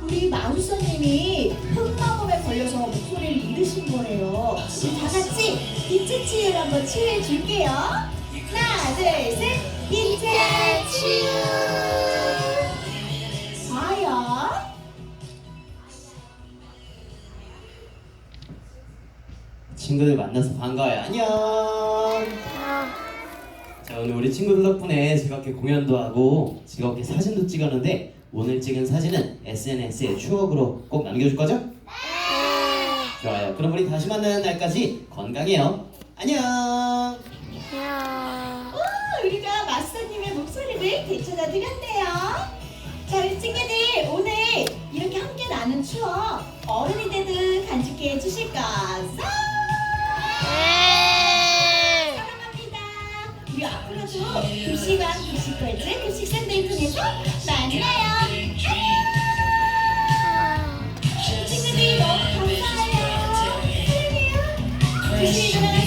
우리 마술사님이 흑마법에 걸려서 목소리를 잃으신 거래요. 우리 다 같이 빛의 치유를 한번 치유해 줄게요. 하나, 둘, 셋. 빛의 치유. 과연? 친구들 만나서 반가워요. 안녕. 자, 오늘 우리 친구들 덕분에 즐겁게 공연도 하고 즐겁게 사진도 찍었는데 오늘 찍은 사진은 SNS에 추억으로 꼭 남겨줄 거죠? 네! 좋아요. 그럼 우리 다시 만나는 날까지 건강해요. 안녕! 우리가 마술사님의 목소리를 되찾아 드렸네요. 자, 우리 친구들 오늘 이렇게 함께 나눈 추억 어른이 되든 간직해 주실 거죠? 사랑합니다. 우리 앞으로도 급식왕, 급식걸즈, 급식샌드를 통해서 만나요. 안녕. 친구들 너무 감사해요. 사랑해요. 조심히 돌아가세요.